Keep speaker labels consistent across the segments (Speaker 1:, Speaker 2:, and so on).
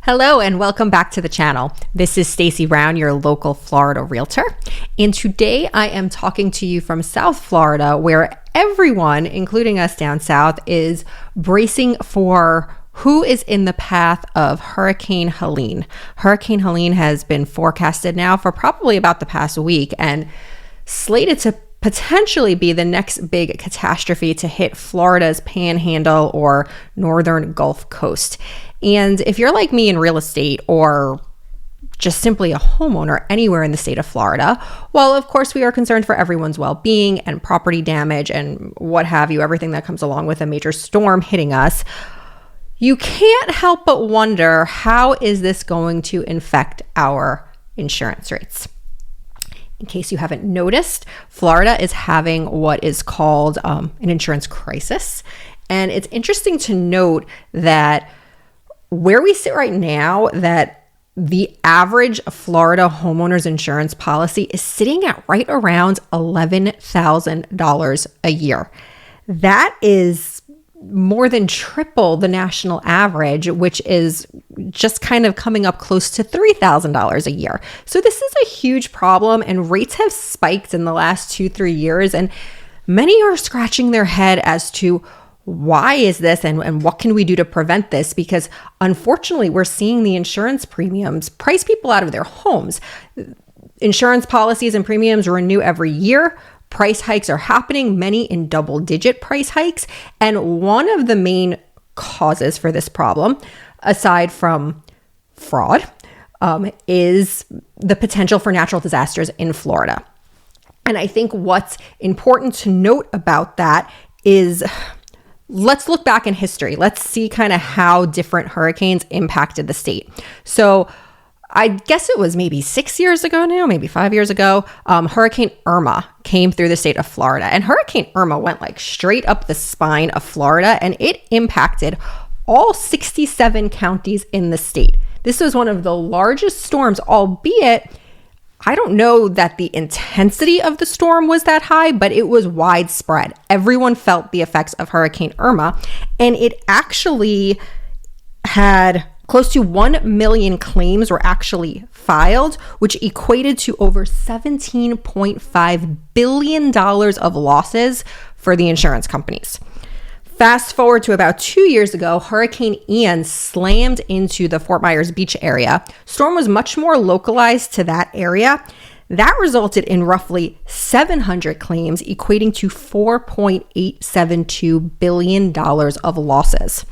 Speaker 1: Hello and welcome back to the channel. This is Stacy Brown, your local Florida realtor. And today I am talking to you from South Florida, where everyone, including us down south, is bracing for who is in the path of Hurricane Helene. Hurricane Helene has been forecasted now for probably about the past week and slated to potentially be the next big catastrophe to hit Florida's panhandle or northern Gulf Coast. And if you're like me in real estate or just simply a homeowner anywhere in the state of Florida, well, of course, we are concerned for everyone's well-being and property damage and what have you, everything that comes along with a major storm hitting us. You can't help but wonder, how is this going to affect our insurance rates? In case you haven't noticed, Florida is having what is called an insurance crisis. And it's interesting to note that where we sit right now, that the average Florida homeowner's insurance policy is sitting at right around $11,000 a year. That is more than triple the national average, which is just kind of coming up close to $3,000 a year. So this is a huge problem, and rates have spiked in the last 2-3 years, and many are scratching their head as to why is this and what can we do to prevent this? Because unfortunately, we're seeing the insurance premiums price people out of their homes. Insurance policies and premiums renew every year. Price hikes are happening, many in double-digit price hikes. And one of the main causes for this problem, aside from fraud, is the potential for natural disasters in Florida. And I think what's important to note about that is, let's look back in history. Let's see kind of how different hurricanes impacted the state. So I guess it was maybe 6 years ago now, maybe 5 years ago, Hurricane Irma came through the state of Florida. And Hurricane Irma went like straight up the spine of Florida, and it impacted all 67 counties in the state. This was one of the largest storms, albeit I don't know that the intensity of the storm was that high, but it was widespread. Everyone felt the effects of Hurricane Irma, and it actually had close to 1 million claims were actually filed, which equated to over $17.5 billion of losses for the insurance companies. Fast forward to about 2 years ago, Hurricane Ian slammed into the Fort Myers Beach area. Storm was much more localized to that area. That resulted in roughly 700 claims, equating to $4.872 billion of losses.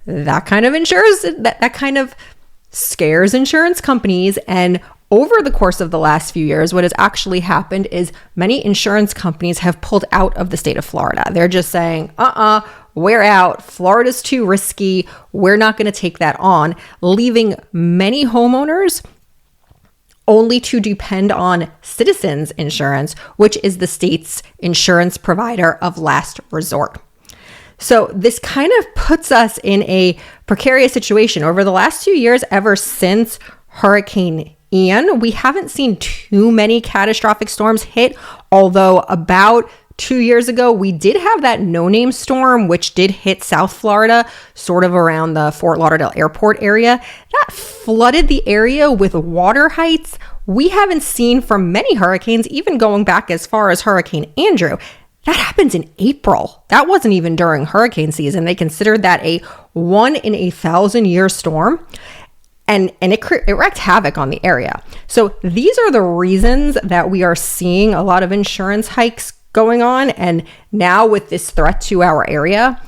Speaker 1: That kind of that kind of scares insurance companies. And over the course of the last few years, what has actually happened is many insurance companies have pulled out of the state of Florida. They're just saying, we're out. Florida's too risky. We're not going to take that on, leaving many homeowners only to depend on Citizens Insurance, which is the state's insurance provider of last resort. So this kind of puts us in a precarious situation. Over the last 2 years, ever since Hurricane Ian, we haven't seen too many catastrophic storms hit, although about 2 years ago, we did have that no-name storm, which did hit South Florida, sort of around the Fort Lauderdale airport area. That flooded the area with water heights we haven't seen from many hurricanes, even going back as far as Hurricane Andrew. That happened in April. That wasn't even during hurricane season. They considered that a 1 in a 1,000-year storm, and it wreaked havoc on the area. So these are the reasons that we are seeing a lot of insurance hikes going on. And now with this threat to our area,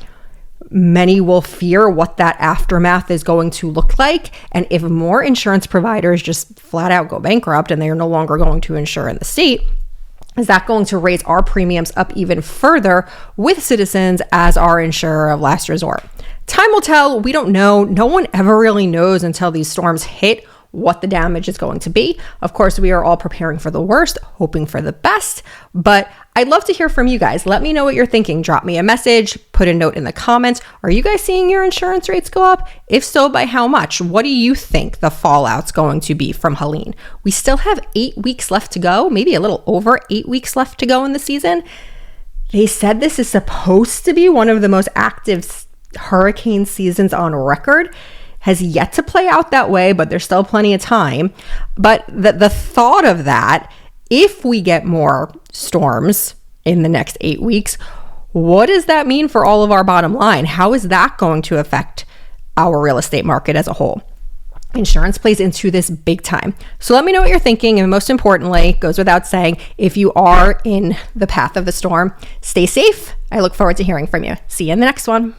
Speaker 1: many will fear what that aftermath is going to look like. And if more insurance providers just flat out go bankrupt and they are no longer going to insure in the state, is that going to raise our premiums up even further with Citizens as our insurer of last resort? Time will tell. We don't know. No one ever really knows until these storms hit what the damage is going to be. Of course, we are all preparing for the worst, hoping for the best, but I'd love to hear from you guys. Let me know what you're thinking. Drop me a message, put a note in the comments. Are you guys seeing your insurance rates go up? If so, by how much? What do you think the fallout's going to be from Helene? We still have 8 weeks left to go, maybe a little over 8 weeks left to go in the season. They said this is supposed to be one of the most active hurricane seasons on record. has yet to play out that way, but there's still plenty of time. But the thought of that, if we get more storms in the next 8 weeks, what does that mean for all of our bottom line? How is that going to affect our real estate market as a whole? Insurance plays into this big time. So let me know what you're thinking. And most importantly, goes without saying, if you are in the path of the storm, stay safe. I look forward to hearing from you. See you in the next one.